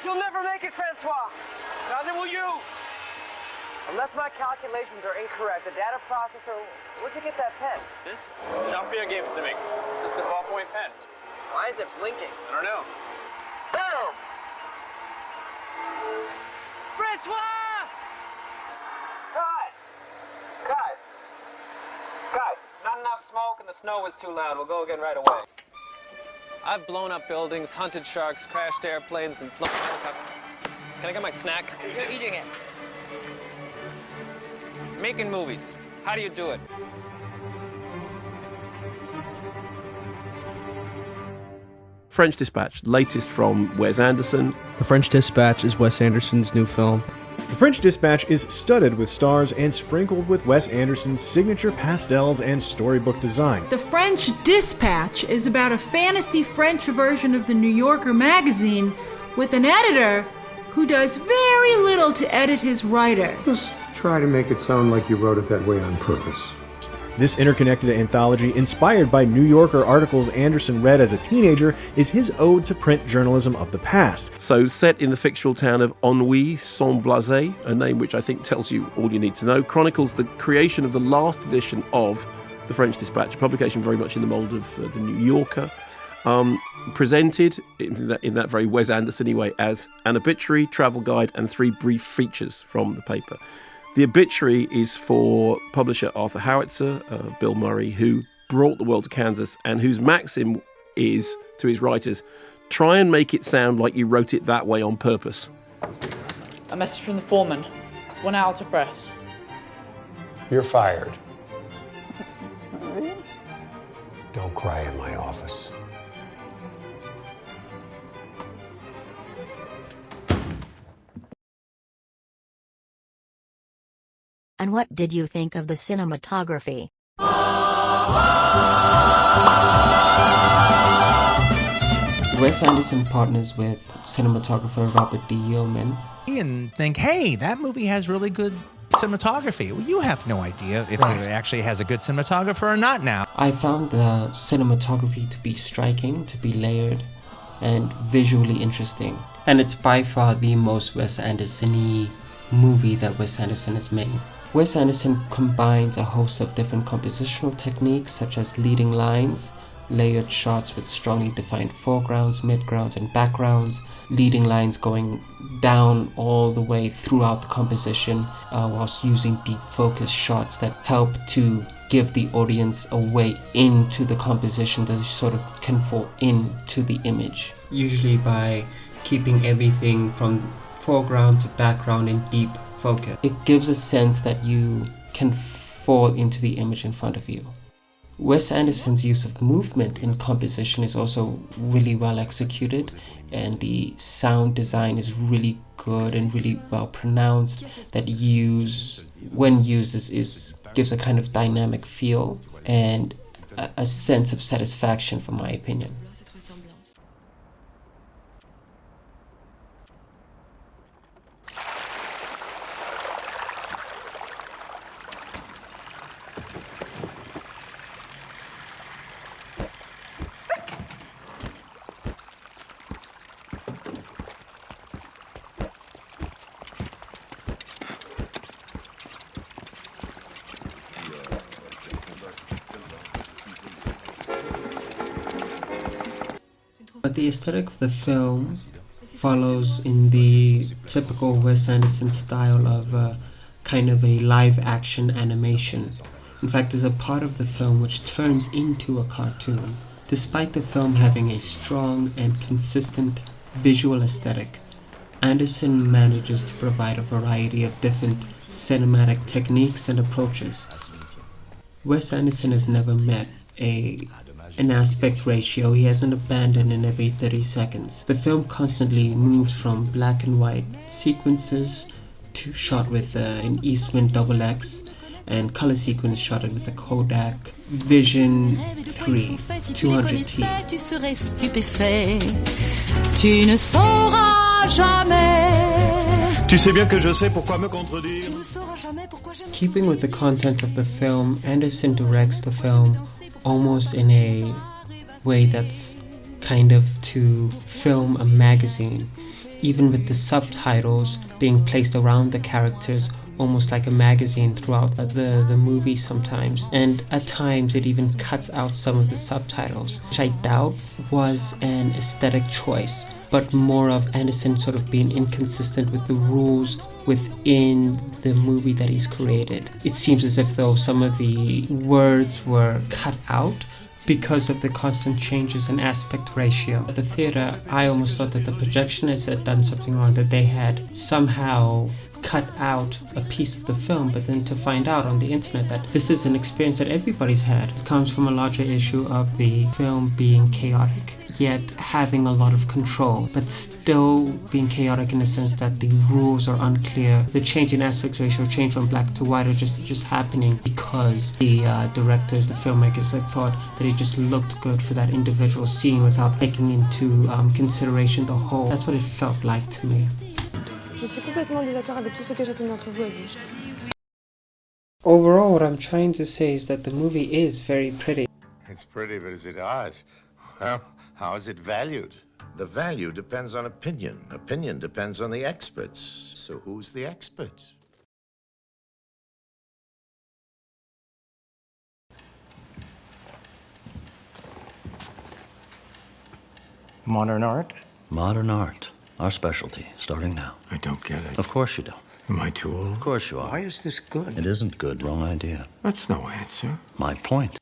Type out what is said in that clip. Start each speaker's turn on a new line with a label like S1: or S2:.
S1: You'll never make it, Francois.
S2: Neither will you.
S1: Unless my calculations are incorrect, the data processor... Where'd you get that pen?
S2: This? Jean-Pierre gave it to me. It's just a ballpoint pen.
S1: Why is it blinking?
S2: I don't know.
S1: Boom! Francois! Cut! Not enough smoke and the snow was too loud. We'll go again right away. I've blown up buildings, hunted sharks, crashed airplanes, and flown helicopters. Can I get my snack?
S3: You're eating it.
S1: Making movies. How do you do it?
S4: French Dispatch, latest from Wes Anderson.
S5: The French Dispatch is Wes Anderson's new film.
S6: The French Dispatch is studded with stars and sprinkled with Wes Anderson's signature pastels and storybook design.
S7: The French Dispatch is about a fantasy French version of the New Yorker magazine with an editor who does very little to edit his writer.
S8: Just try to make it sound like you wrote it that way on purpose.
S6: This interconnected anthology, inspired by New Yorker articles Anderson read as a teenager, is his ode to print journalism of the past.
S4: So set in the fictional town of Ennui sans Blasé, a name which I think tells you all you need to know, chronicles the creation of the last edition of the French Dispatch, a publication very much in the mould of the New Yorker, presented in that very Wes Anderson-y way as an obituary, travel guide, and 3 brief features from the paper. The obituary is for publisher Arthur Howitzer, Bill Murray, who brought the world to Kansas and whose maxim is, to his writers, try and make it sound like you wrote it that way on purpose.
S3: A message from the foreman. 1 hour to press.
S8: You're fired. Don't cry in my office.
S9: And what did you think of the cinematography?
S5: Wes Anderson partners with cinematographer Robert D. Yeoman.
S10: And think, hey, that movie has really good cinematography. Well, you have no idea if it actually has a good cinematographer or not now.
S5: I found the cinematography to be striking, to be layered, and visually interesting. And it's by far the most Wes Anderson-y movie that Wes Anderson has made. Wes Anderson combines a host of different compositional techniques such as leading lines, layered shots with strongly defined foregrounds, midgrounds, and backgrounds, leading lines going down all the way throughout the composition, whilst using deep focus shots that help to give the audience a way into the composition that sort of can fall into the image. Usually by keeping everything from foreground to background in deep focus. It gives a sense that you can fall into the image in front of you. Wes Anderson's use of movement in composition is also really well executed, and the sound design is really good and really well pronounced. That when used gives a kind of dynamic feel and a sense of satisfaction, from my opinion. But the aesthetic of the film follows in the typical Wes Anderson style of kind of a live-action animation. In fact, there's a part of the film which turns into a cartoon. Despite the film having a strong and consistent visual aesthetic, Anderson manages to provide a variety of different cinematic techniques and approaches. Wes Anderson has never met an aspect ratio he hasn't abandoned in every 30 seconds. The film constantly moves from black and white sequences to shot with an Eastman XX and color sequence shot with a Kodak Vision 3 200T.
S11: Tu serais stupéfait. Tu ne sauras jamais.
S8: Tu sais bien que je sais pourquoi me contredire.
S5: Keeping with the content of the film, Anderson directs the film almost in a way that's kind of to film a magazine. even with the subtitles being placed around the characters, almost like a magazine throughout the movie sometimes. And at times it even cuts out some of the subtitles, which I doubt was an aesthetic choice, but more of Anderson sort of being inconsistent with the rules within the movie that he's created. It seems as if though some of the words were cut out because of the constant changes in aspect ratio. At the theater, I almost thought that the projectionists had done something wrong, that they had somehow cut out a piece of the film, but then to find out on the internet that this is an experience that everybody's had. It comes from a larger issue of the film being chaotic, yet having a lot of control, but still being chaotic in the sense that the rules are unclear. The change in aspect ratio, change from black to white, are just happening because the directors, the filmmakers, thought that it just looked good for that individual scene without taking into consideration the whole. That's what it felt like to me.
S12: Je suis complètement en désaccord avec tout ce que chacune d'entre vous a dit.
S5: Overall, what I'm trying to say is that the movie is very pretty.
S13: It's pretty, but is it art? Well, how is it valued? The value depends on opinion. Opinion depends on the experts. So who's the expert?
S14: Modern art?
S15: Modern art. Our specialty, starting now.
S14: I don't get it.
S15: Of course you don't.
S14: Am I too old?
S15: Of course you are.
S14: Why is this good?
S15: It isn't good. Wrong idea.
S14: That's no answer.
S15: My point.